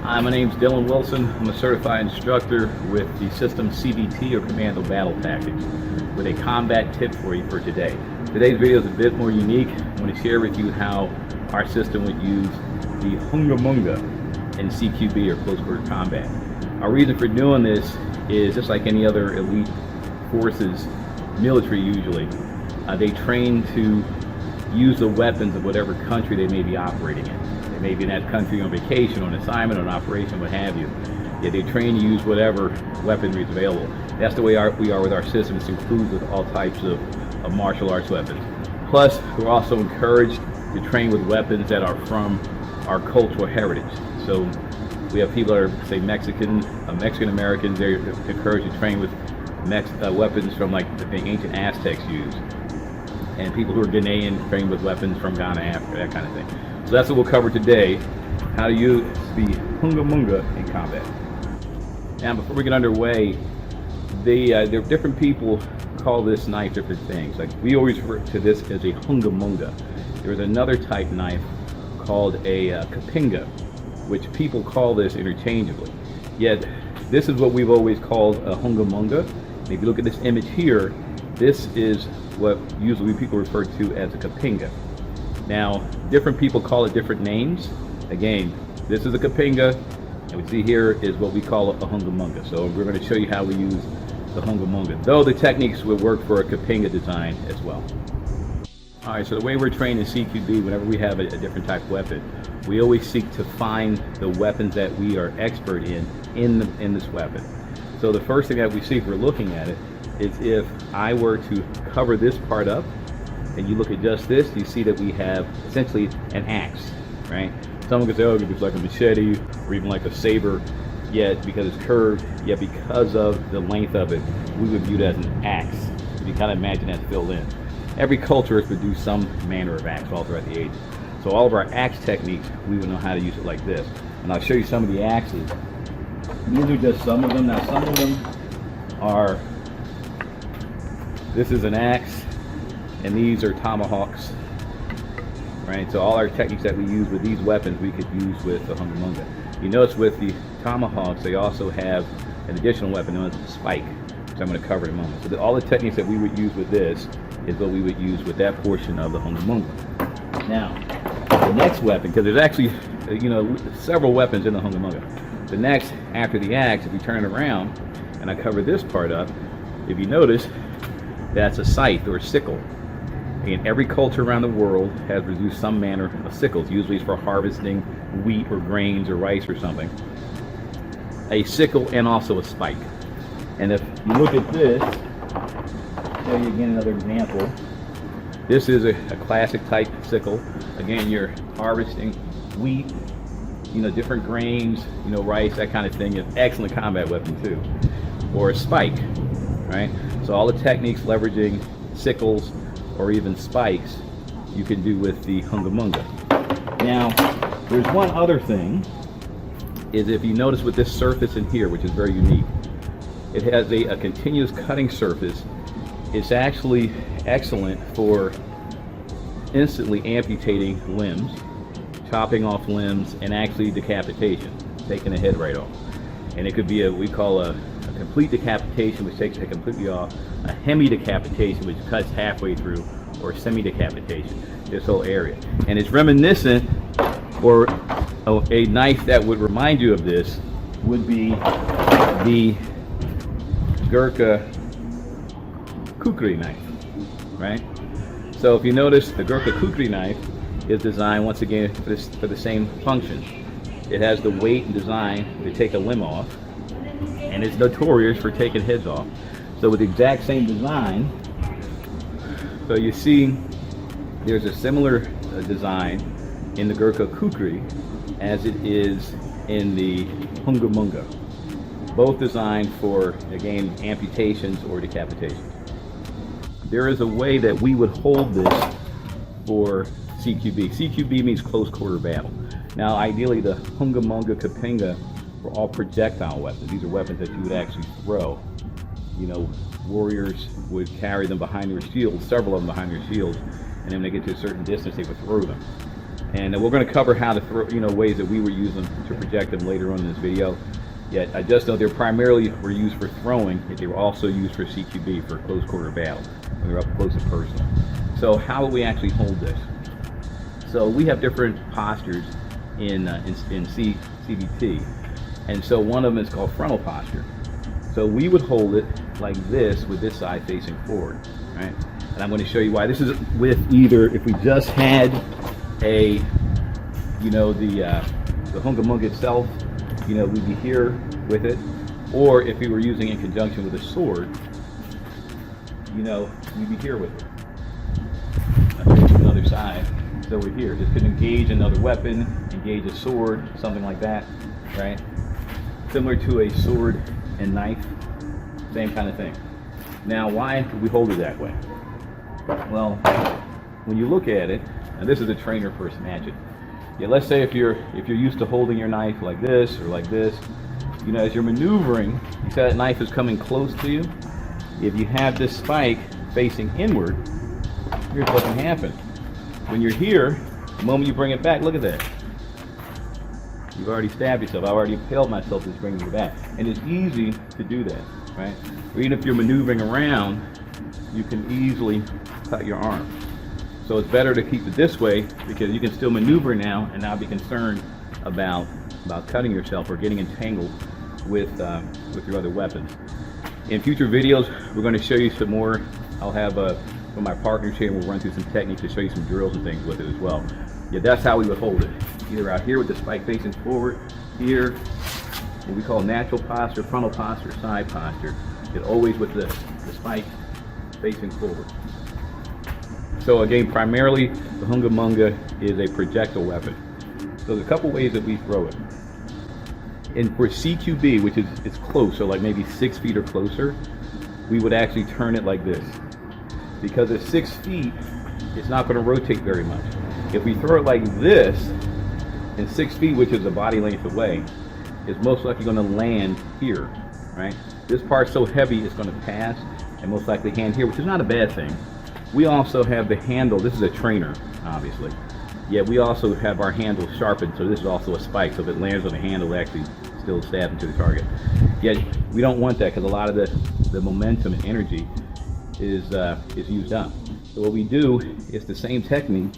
Hi, my name's Dylan Wilson. I'm a certified instructor with the system CBT, or Commando Battle Tactics, with a combat tip for you for today. Today's video is a bit more unique. I want to share with you how our system would use the Hunga Munga in CQB, or close quarter combat. Our reason for doing this is just like any other elite forces military usually. They train to use the weapons of whatever country they may be operating in. They may be in that country on vacation, on assignment, on operation, what have you. Yeah, they train to use whatever weaponry is available. That's the way we are with our system. It's included with all types of martial arts weapons. Plus, we're also encouraged to train with weapons that are from our cultural heritage. So we have people that are, say, Mexican Americans. They're encouraged to train with weapons from like the ancient Aztecs used. And people who are Ghanaian train with weapons from Ghana, Africa, that kind of thing. So that's what we'll cover today, how to use the Hunga Munga in combat. Now, before we get underway, there are different people call this knife different things. Like, we always refer to this as a Hunga Munga. There's another type knife called a Kpinga, which people call this interchangeably. Yet, this is what we've always called a Hunga Munga. And if you look at this image here, this is what usually people refer to as a Kpinga. Now, different people call it different names. Again, this is a Kpinga, and we see here is what we call a Hunga Munga. So we're going to show you how we use the Hunga Munga, though the techniques would work for a Kpinga design as well. All right, so the way we're trained in CQB, whenever we have a different type of weapon, we always seek to find the weapons that we are expert in this weapon. So the first thing that we see if we're looking at it is if I were to cover this part up, and you look at just this, you see that we have essentially an axe, right? Someone could say, oh, it's like a machete or even like a saber, yet because it's curved, yet because of the length of it, we would view it as an axe. If you kind of imagine that filled in. Every culture has produced some manner of axe all throughout the ages. So all of our axe techniques, we would know how to use it like this. And I'll show you some of the axes. These are just some of them. Now, some of them are, this is an axe, and these are tomahawks, right? So all our techniques that we use with these weapons, we could use with the Hunga Munga. You notice with the tomahawks, they also have an additional weapon known as a spike, which I'm going to cover in a moment. So all the techniques that we would use with this is what we would use with that portion of the Hunga Munga. Now, the next weapon, because there's actually, several weapons in the Hunga Munga. The next, after the axe, if you turn it around, and I cover this part up, if you notice, that's a scythe or a sickle. And every culture around the world has produced some manner of sickles. Usually it's for harvesting wheat or grains or rice or something. A sickle and also a spike. And if you look at this, I'll show you again another example. This is a classic type sickle. Again, you're harvesting wheat, different grains, rice, that kind of thing. It's an excellent combat weapon too. Or a spike, right? So all the techniques leveraging sickles or even spikes you can do with the Hunga Munga. Now, there's one other thing, is if you notice with this surface in here, which is very unique, it has a continuous cutting surface. It's actually excellent for instantly amputating limbs, chopping off limbs, and actually decapitation, taking the head right off. And it could be we call a complete decapitation, which takes it completely off, a hemi-decapitation, which cuts halfway through, or semi-decapitation, this whole area. And it's reminiscent, or a knife that would remind you of this would be the Gurkha kukri knife, right? So if you notice, the Gurkha kukri knife is designed, once again, for the same function. It has the weight and design to take a limb off, and it's notorious for taking heads off. So with the exact same design, so you see there's a similar design in the Gurkha kukri as it is in the Hunga Munga. Both designed for, again, amputations or decapitations. There is a way that we would hold this for CQB. CQB means close quarter battle. Now, ideally, the Hunga Munga Kpinga were all projectile weapons. These are weapons that you would actually throw. Warriors would carry them behind their shields, several of them behind their shields, and then when they get to a certain distance, they would throw them. And we're going to cover how to throw, ways that we were using to project them later on in this video. Yet I just know they primarily were used for throwing, yet they were also used for CQB, for close quarter battle, when they're up close and personal. So how will we actually hold this? So we have different postures in CBT, and so one of them is called frontal posture. So we would hold it like this with this side facing forward, right? And I'm going to show you why. This is with either, if we just had a, the Hunga Munga itself, we'd be here with it, or if we were using in conjunction with a sword, we'd be here with it. I'll show you the other side. So we're here. This could engage another weapon, engage a sword, something like that, right? Similar to a sword and knife, same kind of thing. Now, why do we hold it that way? Well, when you look at it, and this is a trainer first imagine. Yeah, let's say if you're used to holding your knife like this or like this, as you're maneuvering, you see that knife is coming close to you. If you have this spike facing inward, here's what can happen. When you're here, the moment you bring it back, look at that. You've already stabbed yourself. I've already impaled myself just bringing it back. And it's easy to do that, right? Or even if you're maneuvering around, you can easily cut your arm. So it's better to keep it this way because you can still maneuver now and not be concerned about cutting yourself or getting entangled with your other weapons. In future videos, we're going to show you some more. I'll have one of my partners here and we'll run through some techniques to show you some drills and things with it as well. Yeah, that's how we would hold it. Either out here with the spike facing forward, here, what we call natural posture, frontal posture, side posture. It's always with the spike facing forward. So again, primarily the Hunga Munga is a projectile weapon. So there's a couple ways that we throw it. And for CQB, which is it's close, so like maybe 6 feet or closer, we would actually turn it like this. Because at 6 feet, it's not going to rotate very much. If we throw it like this, in 6 feet, which is a body length away, it's most likely going to land here, right? This part's so heavy, it's going to pass, and most likely hand here, which is not a bad thing. We also have the handle. This is a trainer, obviously. Yet we also have our handle sharpened, so this is also a spike. So if it lands on the handle, it actually still stabs into the target. Yet we don't want that because a lot of the momentum and energy is used up. So what we do is the same technique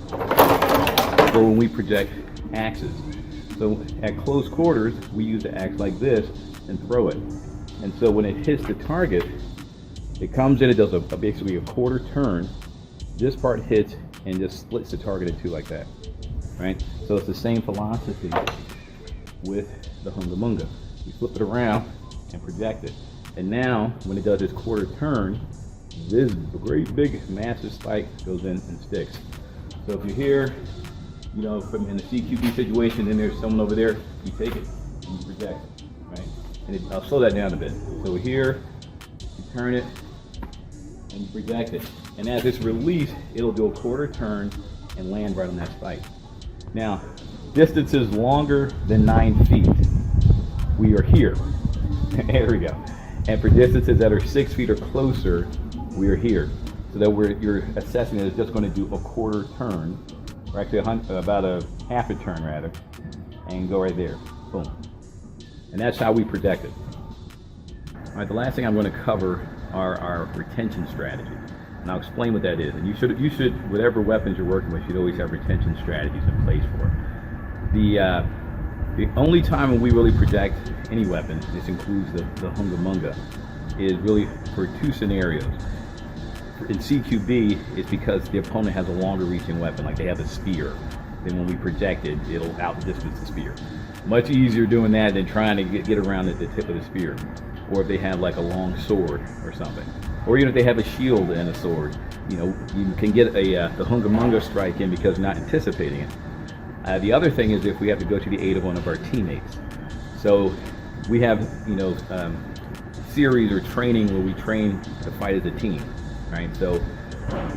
for when we project axes. So at close quarters, we use the axe like this and throw it. And so when it hits the target, it comes in, it does basically a quarter turn. This part hits and just splits the target in two like that, right? So it's the same philosophy with the Hunga Munga. You flip it around and project it. And now, when it does its quarter turn, this great big massive spike goes in and sticks. So if you're here, from in the CQB situation, and there's someone over there, you take it and you project it, right? And I'll slow that down a bit. So here, you turn it and you project it. And as it's released, it'll do a quarter turn and land right on that spike. Now, distances longer than 9 feet, we are here. There we go. And for distances that are 6 feet or closer, we are here. So that you're assessing that it's just going to do a quarter turn, or actually about a half a turn rather, and go right there. Boom. And that's how we project it. All right, the last thing I'm going to cover are our retention strategy. And I'll explain what that is. And you should, whatever weapons you're working with, should always have retention strategies in place for it. The only time when we really project any weapon, this includes the Hunga Munga, is really for two scenarios. In CQB, it's because the opponent has a longer reaching weapon, like they have a spear. Then when we project it, it'll outdistance the spear. Much easier doing that than trying to get around at the tip of the spear. Or if they have like a long sword or something. Or even if they have a shield and a sword, you can get the Hunga Munga strike in because you're not anticipating it. The other thing is if we have to go to the aid of one of our teammates. So we have, series or training where we train to fight as a team, right? So,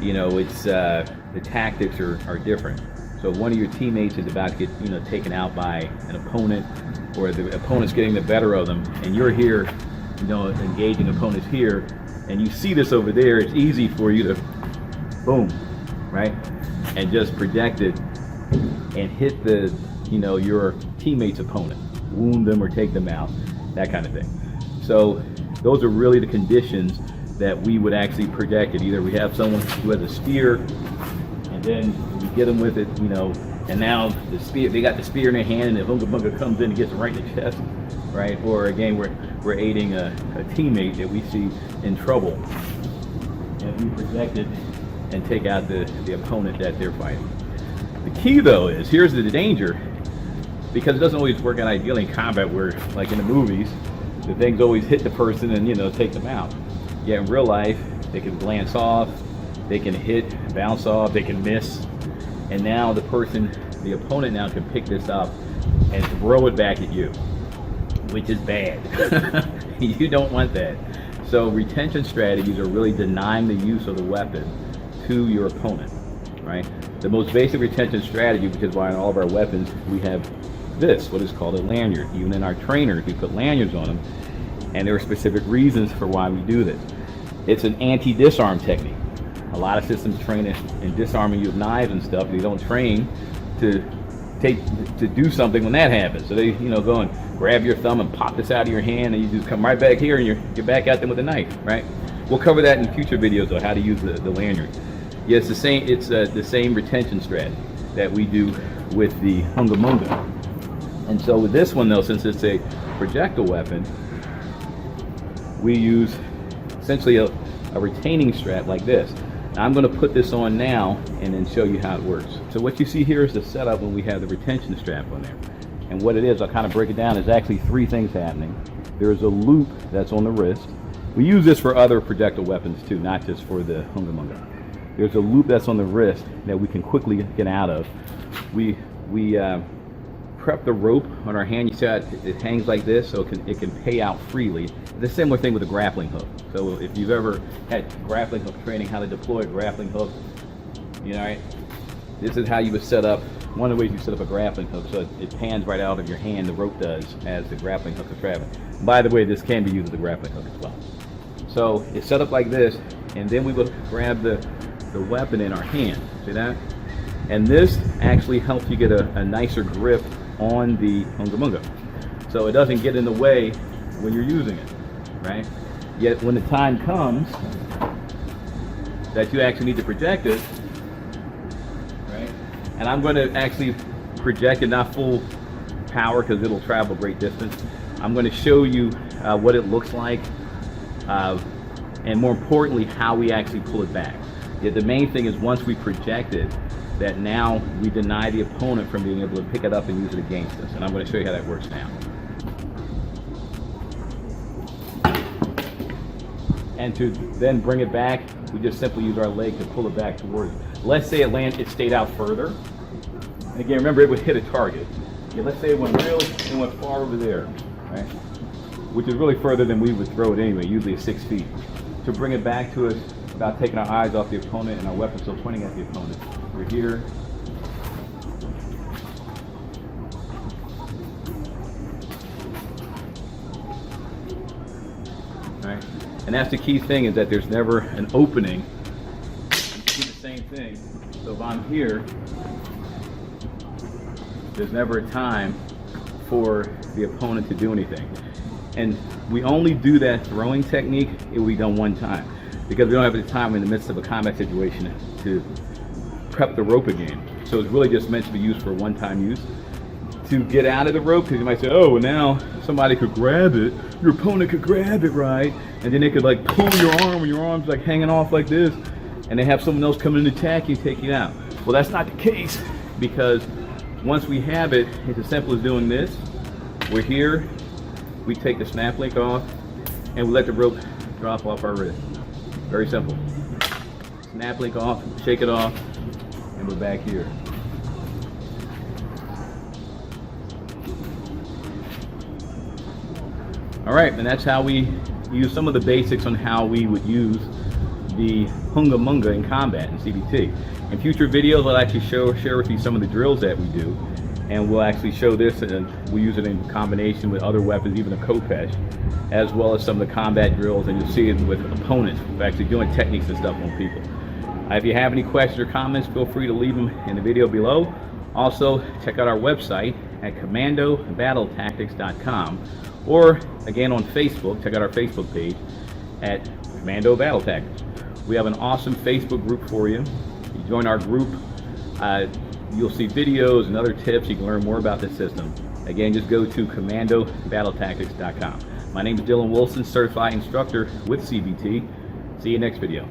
it's the tactics are different. So if one of your teammates is about to get, taken out by an opponent, or the opponent's getting the better of them, and you're here, engaging opponents here, and you see this over there, it's easy for you to, boom, right? And just project it and hit the, your teammate's opponent, wound them or take them out, that kind of thing. So those are really the conditions that we would actually project it. Either we have someone who has a spear, and then we get them with it, and now the spear, they got the spear in their hand, and the Hunga Munga comes in and gets them right in the chest, right? Or again, we're aiding a teammate that we see in trouble, and we project it and take out the opponent that they're fighting. The key though is, here's the danger, because it doesn't always work out ideally in combat where, like in the movies, the things always hit the person and take them out. Yet in real life, they can glance off, they can hit, bounce off, they can miss, and now the opponent now can pick this up and throw it back at you, which is bad. You don't want that. So retention strategies are really denying the use of the weapon to your opponent, right? The most basic retention strategy, which is why in all of our weapons we have this, what is called a lanyard. Even in our trainers, we put lanyards on them, and there are specific reasons for why we do this. It's an anti-disarm technique. A lot of systems train in disarming you with knives and stuff. They don't train to do something when that happens. So they, go and grab your thumb and pop this out of your hand, and you just come right back here and you're back at them with a knife, right? We'll cover that in future videos on how to use the lanyard. Yeah, it's the same. It's the same retention strategy that we do with the Hunga Munga. And so with this one though, since it's a projectile weapon, we use essentially a retaining strap like this. Now I'm going to put this on now and then show you how it works. So what you see here is the setup when we have the retention strap on there. And what it is, I'll kind of break it down, there's actually three things happening. There's a loop that's on the wrist. We use this for other projectile weapons too, not just for the Hunga Munga. There's a loop that's on the wrist that we can quickly get out of. We prep the rope on our hand. You see how it hangs like this, so it can pay out freely. The similar thing with a grappling hook. So if you've ever had grappling hook training, how to deploy a grappling hook, right? This is how you would set up, one of the ways you set up a grappling hook, so it pans right out of your hand, the rope does, as the grappling hook is traveling. By the way, this can be used as a grappling hook as well. So it's set up like this, and then we will grab the weapon in our hand, see that? And this actually helps you get a nicer grip on the Hunga Munga. So it doesn't get in the way when you're using it, right? Yet when the time comes that you actually need to project it, right? And I'm going to actually project it, not full power because it'll travel a great distance. I'm going to show you what it looks like, and more importantly, how we actually pull it back. Yet the main thing is once we project it, that now we deny the opponent from being able to pick it up and use it against us. And I'm going to show you how that works now. And to then bring it back, we just simply use our leg to pull it back towards it. Let's say it stayed out further. And again, remember it would hit a target. Yeah, let's say it went far over there, right? Which is really further than we would throw it anyway, usually 6 feet. To bring it back to us without taking our eyes off the opponent and our weapon still pointing at the opponent. We're here. Right? And that's the key thing, is that there's never an opening. You do the same thing. So if I'm here, there's never a time for the opponent to do anything. And we only do that throwing technique if we done one time, because we don't have the time in the midst of a combat situation to prep the rope again. So it's really just meant to be used for one-time use. To get out of the rope, because you might say, oh, well now somebody could grab it, your opponent could grab it, right? And then they could like pull your arm and your arm's like hanging off like this, and they have someone else come in and attack you, take you out. Well, that's not the case, because once we have it, it's as simple as doing this. We're here, we take the snap link off, and we let the rope drop off our wrist. Very simple. Snap link off, shake it off, and we're back here. All right, and that's how we use some of the basics on how we would use the Hunga Munga in combat in CBT. In future videos, I'll actually share with you some of the drills that we do, and we'll actually show this, and we use it in combination with other weapons, even a Kopesh, as well as some of the combat drills, and you'll see it with opponents. We're actually doing techniques and stuff on people. If you have any questions or comments, feel free to leave them in the video below. Also, check out our website at commandobattletactics.com, or again on Facebook, check out our Facebook page at Commando Battle Tactics. We have an awesome Facebook group for you. You join our group, you'll see videos and other tips. You can learn more about the system. Again, just go to commandobattletactics.com. My name is Dylan Wilson, certified instructor with CBT. See you next video.